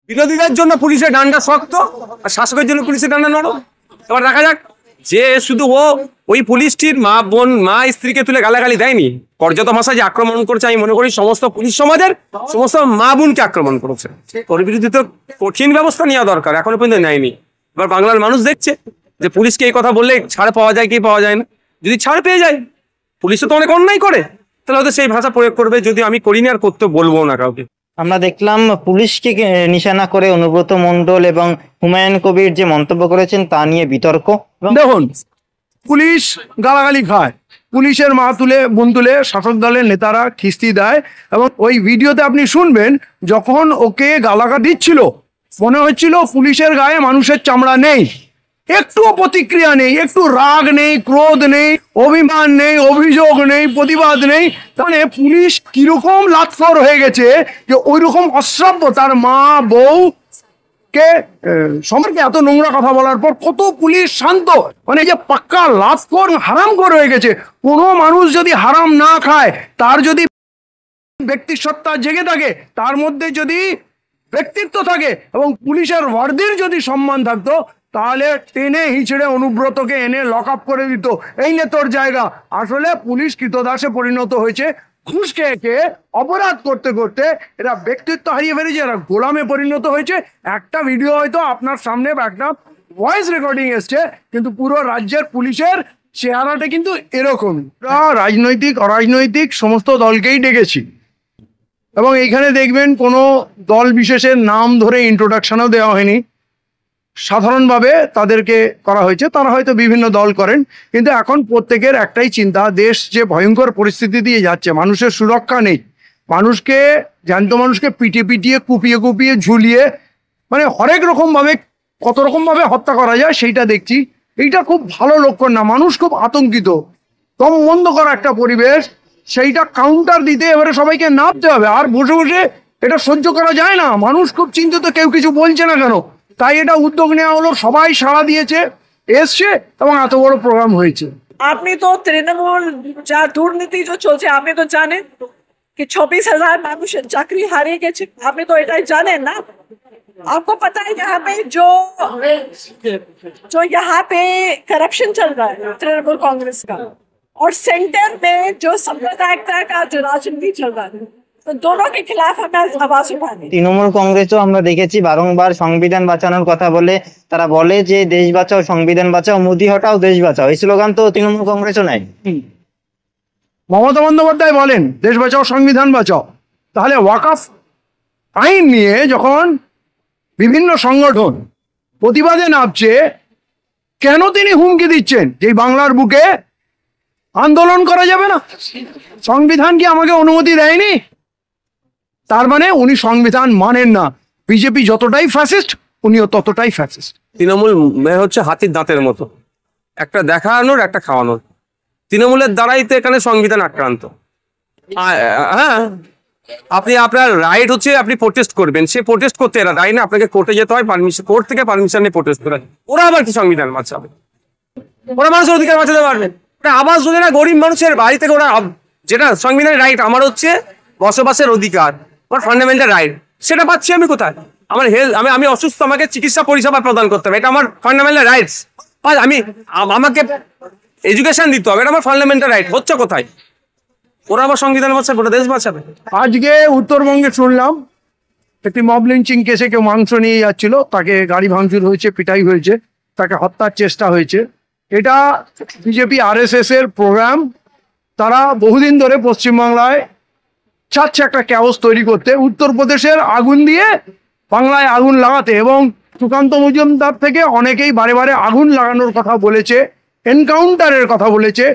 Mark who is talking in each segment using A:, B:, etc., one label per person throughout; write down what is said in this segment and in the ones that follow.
A: বিরোধীদের জন্য পুলিশের ডান্ডা শক্ত আর শাসকের জন্য পুলিশের ডান্ডা নরম। এবার দেখা যাক যে শুধু ওই পুলিশটির মা স্ত্রীকে তুলে গালাগালি দেয়নি, পর্যাপ্ত ভাষায় যে আক্রমণ করেছে আমি মনে করি সমস্ত পুলিশ সমাজের সমস্ত মা বোনকে আক্রমণ করেছে। ওর বিরুদ্ধে তো কঠিন ব্যবস্থা নেওয়া দরকার, এখনো পর্যন্ত নেয়নি। এবার বাংলার মানুষ দেখছে যে পুলিশকে এই কথা বললে ছাড় পাওয়া যায় কি পাওয়া যায় না। যদি ছাড় পেয়ে যায়, পুলিশও তো অনেক অন্যায় করে, তাহলে হয়তো সেই ভাষা প্রয়োগ করবে। যদি আমি করিনি আর করতে বলবো না কাউকে।
B: আমরা দেখলাম পুলিশকে নিশানা করে অনুব্রত মণ্ডল এবং হুমায়ুন কবির যে মন্তব্য করেছেন তা নিয়ে বিতর্ক।
C: দেখুন, পুলিশ গালাগালি খায়, পুলিশের মা তুলে বোন তুলে শাসক দলের নেতারা খিস্তি দেয়। এবং ওই ভিডিওতে আপনি শুনবেন যখন ওকে গালাগালি দিচ্ছিল মনে হচ্ছিল পুলিশের গায়ে মানুষের চামড়া নেই, একটুও প্রতিক্রিয়া নেই, একটু রাগ নেই, ক্রোধ নেই, অভিমান নেই, অভিযোগ নেই, প্রতিবাদ নেই। মানে পুলিশ কিরকম লাতখর হয়ে গেছে যে ওই রকম অশ্রাব্য তার মা বউ কে সম্পর্কে এত নোংরা কথা বলার পর কত পুলিশ শান্ত, মানে যে পাক্কা লাতখর হারামখোর হয়ে গেছে। কোনো মানুষ যদি হারাম না খায়, তার যদি ব্যক্তির সত্তা জেগে থাকে, তার মধ্যে যদি ব্যক্তিত্ব থাকে এবং পুলিশের ওয়ার্দির যদি সম্মান থাকতো, তাহলে টেনে হিচড়ে অনুব্রতকে এনে লক আপ করে দিত। এই নে তোর জায়গা। আসলে পুলিশ কৃতদাসে পরিণত হয়েছে। ঘুষ খেয়ে অপরাধ করতে করতে এরা ব্যক্তিত্ব হারিয়ে ফেলেছে, এরা গোলামে পরিণত হয়েছে। একটা ভিডিও হয়তো আপনার সামনে বা একটা ভয়েস রেকর্ডিং এসছে, কিন্তু পুরো রাজ্যের পুলিশের চেহারাটা কিন্তু এরকমই। রাজনৈতিক অরাজনৈতিক সমস্ত দলকেই ডেকেছি এবং এইখানে দেখবেন কোনো দল বিশেষের নাম ধরে ইন্ট্রোডাকশনও দেওয়া হয়নি, সাধারণভাবে তাদেরকে করা হয়েছে। তারা হয়তো বিভিন্ন দল করেন, কিন্তু এখন প্রত্যেকের একটাই চিন্তা, দেশ যে ভয়ঙ্কর পরিস্থিতি দিয়ে যাচ্ছে, মানুষের সুরক্ষা নেই, মানুষকে জ্যান্ত মানুষকে পিটিয়ে পিটিয়ে কুপিয়ে কুপিয়ে ঝুলিয়ে মানে হরেক রকমভাবে কত রকমভাবে হত্যা করা যায় সেইটা দেখছি। এইটা খুব ভালো লক্ষণ না, মানুষ খুব আতঙ্কিত, দম বন্ধ করা একটা পরিবেশ, সেইটা কাউন্টার দিতে এবারে সবাইকে নামতে হবে। আর বসে বসে এটা সহ্য করা যায় না, মানুষ খুব চিন্তিত, কেউ কিছু বলছে না কেন। তাই এটা উদ্যোগ নেওয়া হলো, সবাই সাড়া দিয়েছে, এসছে এবং এত বড় প্রোগ্রাম হয়েছে।
D: আপনি তো তৃণমূল যা দুর্নীতি जो চলছে আপনি তো জানেন कि 26,000 মানুষের চাকরি হারিয়ে গেছে, আপনি তো এটাই জানেন না। आपको पता है यहाँ पे जो यहाँ पे करप्शन चल रहा है तृणमूल कांग्रेस का, और सेंटर में जो सांप्रदायिकता का जो राजनीति चल रहा है, तो दोनों के खिलाफ हमें आवाज उठानी।
B: তৃণমূল কংগ্রেসও আমরা দেখেছি বারংবার সংবিধান বাঁচানোর কথা বলে, তারা বলে যে দেশ বাঁচাও সংবিধান বাঁচাও, মোদি হটাও দেশ বাঁচাও, এই স্লোগান তো তৃণমূল কংগ্রেসও নেয়।
C: মমতা বন্দ্যোপাধ্যায় বলেন দেশ বাঁচাও সংবিধান বাঁচাও, তাহলে ওয়াকফ আইন নিয়ে যখন বিভিন্ন সংগঠন প্রতিবাদে নামছে, কেন তিনি হুমকি দিচ্ছেন যে বাংলার বুকে আন্দোলন করা যাবে না? সংবিধান কি আমাকে অনুমতি দেয়নি? তার মানে উনি সংবিধান মানেন না। বিজেপি যতটাই ফ্যাসিস্ট, উনিও ততটাই ফ্যাসিস্ট।
A: তৃণমূল হচ্ছে হাতির দাঁতের মতো, একটা দেখানোর একটা খাওয়ানোর। তৃণমূলের দ্বারাই তো এখানে সংবিধান আক্রান্ত। হ্যাঁ, আপনি আপনার রাইট হচ্ছে আপনি প্রোটেস্ট করবেন, সে প্রোটেস্ট করতে এরা রাইট না, আপনাকে কোর্টে যেতে হয়, পারমিশন কোর্ট থেকে পারমিশন নিয়ে প্রোটেস্ট করে। ওরা আবার কি সংবিধান বাঁচাবে? ওরা মানুষের অধিকার বাঁচাতে পারবেন? আবাস যোজনা গরিব মানুষের বাড়ি থেকে ওরা, যেটা সংবিধানের রাইট, আমার হচ্ছে বসবাসের অধিকার, আমার ফান্ডামেন্টাল রাইট, সেটা পাচ্ছি আমি কোথায়? আমার হেলথ, আমি অসুস্থ, আমাকে চিকিৎসা পরিষেবা প্রদান করতে হবে, এটা আমার ফান্ডামেন্টাল রাইটস। আমাকে এডুকেশন দিতে হবে, এটা আমার ফান্ডামেন্টাল রাইট, হচ্ছে কোথায়? ওরা আবার সংবিধান বাঁচাবে, ওরা দেশ বাঁচাবে।
C: আজকে উত্তরবঙ্গে শুনলাম একটি মব লিঞ্চিং কেসে কেউ মাংস নিয়ে যাচ্ছিল, তাকে গাড়ি ভাঙচুর হয়েছে, পিটাই হয়েছে, তাকে হত্যার চেষ্টা হয়েছে। এটা বিজেপি RSS এর প্রোগ্রাম। তারা বহুদিন ধরে পশ্চিমবাংলায় চাচ্ছে একটা ক্যাওস তৈরি করতে, উত্তরপ্রদেশের আগুন দিয়ে বাংলায় আগুন লাগাতে। এবং সুকান্ত মজুমদার থেকে অনেকেই বারে বারে আগুন লাগানোর কথা বলেছে, এনকাউন্টারের কথা বলেছে,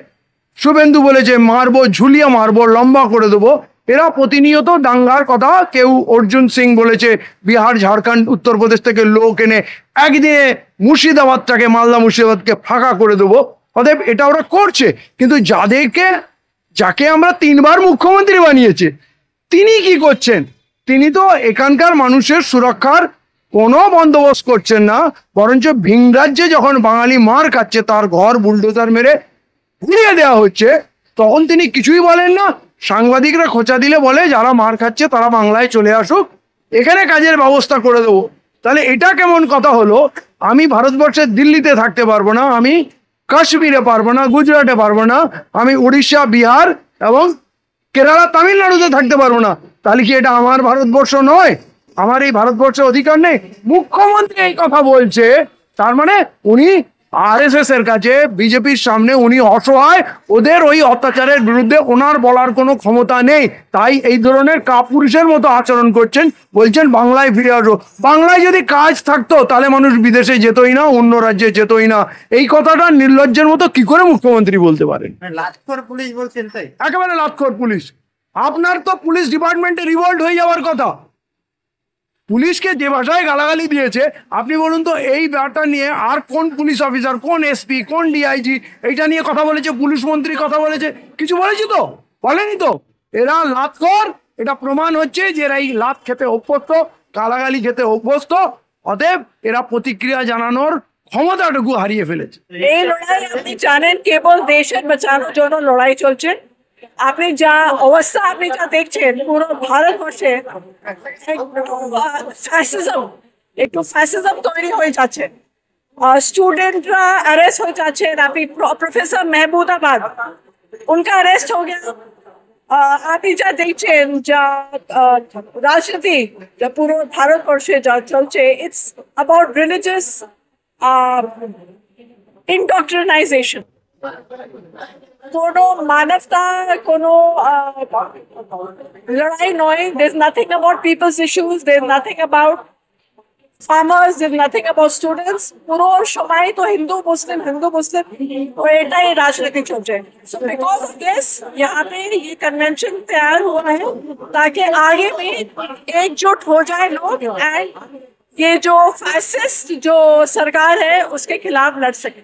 C: শুভেন্দু বলেছে মারবো, ঝুলিয়ে মারবো, লম্বা করে দেবো। এরা প্রতিনিয়ত দাঙ্গার কথা, কেউ অর্জুন সিং বলেছে বিহার, ঝাড়খণ্ড, উত্তরপ্রদেশ থেকে লোক এনে একদিনে মুর্শিদাবাদটাকে, মালদা মুর্শিদাবাদকে ফাঁকা করে দেবো। অতএব এটা ওরা করছে, কিন্তু যাকে আমরা 3 বার মুখ্যমন্ত্রী বানিয়েছে, তিনি কি করছেন? তিনি তো এখানকার মানুষের সুরক্ষার কোনো বন্দোবস্ত করছেন না, বরঞ্চ ভিন রাজ্যে যখন বাঙালি মার খাচ্ছে, তার ঘর বুলডোজার মেরে ঘুরিয়ে দেওয়া হচ্ছে, তখন তিনি কিছুই বলেন না। সাংবাদিকরা খোঁচা দিলে বলে যারা মার খাচ্ছে তারা বাংলায় চলে আসুক, এখানে কাজের ব্যবস্থা করে দেবো। তাহলে এটা কেমন কথা হলো? আমি ভারতবর্ষের দিল্লিতে থাকতে পারবো না, আমি কাশ্মীরে পারবো না, গুজরাটে পারবো না, আমি উড়িষ্যা, বিহার এবং কেরালা, তামিলনাড়ুতে থাকতে পারবো না। তাহলে কি এটা আমার ভারতবর্ষ নয়? আমার এই ভারতবর্ষের অধিকার নেই? মুখ্যমন্ত্রী এই কথা বলছে, তার মানে উনি আরএসএস এর কাছে, বিজেপির সামনে উনি অসহায়, ওদের ওই অত্যাচারের বিরুদ্ধে ওনার বলার কোনো ক্ষমতা নেই। তাই এই ধরনের কাপুরুষের মতো আচরণ করছেন, বলছেন বাংলায় ফিরে আসো। বাংলায় যদি কাজ থাকতো তাহলে মানুষ বিদেশে যেতই না, অন্য রাজ্যে যেতই না। এই কথাটা নির্লজ্জের মতো কি করে মুখ্যমন্ত্রী বলতে পারেন?
B: লাখখোর পুলিশ বলছেন তাই?
C: একেবারে লাতখোর পুলিশ। আপনার তো পুলিশ ডিপার্টমেন্টে রিভল্ট হয়ে যাওয়ার কথা। পুলিশকে যে ভাষায় গালাগালি দিয়েছে, আপনি বলুন তো এই ব্যাপারটা নিয়ে আর কোন পুলিশ অফিসার, কোন এসপি, কোন ডিআইজি এইটা নিয়ে কথা বলেছে? পুলিশ মন্ত্রী কথা বলেছে? কিছু বলেছি তো? বলেনি তো। এরা লাতখোর, এটা প্রমাণ হচ্ছে যে এরা এই লাত খেতে অভ্যস্ত, গালাগালি খেতে অভ্যস্ত। অতএব এরা প্রতিক্রিয়া জানানোর ক্ষমতাটুকু হারিয়ে ফেলেছে।
D: এই লড়াই আপনি জানেন কেবল দেশের বাঁচানোর জন্য লড়াই চলছে। আপনি যা অবস্থা, আপনি যা দেখছেন পুরো ভারতবর্ষে ফ্যাসিজম, একটু ফ্যাসিজম তৈরি হয়ে যাচ্ছে। স্টুডেंटরা अरेस्ट हो जाते हैं। अभी प्रोफेसर महबूबाबाद उनका अरेस्ट हो गया। আপনি যা দেখছেন, যা রাজনীতি যা পুরো ভারতবর্ষে যা চলছে, ইটস অ্যাবাউট রিলিজিয়াস ইন্ডক্ট্রিনাইজেশন। কোনো মানবতা, কোনো লড়াই নয়। there's nothing about people's issues, there's nothing about farmers, there's nothing about students। পুরো সময় তো হিন্দু মুসলিম তো এটাই রাজনীতি চলছে। so because of this यहाँ पे ये कन्वेंशन तैयार हुआ है ताकि आगे में एकजुट हो जाए लोग एंड ये जो फैसिस्ट जो सरकार है उसके खिलाफ लड़ सके।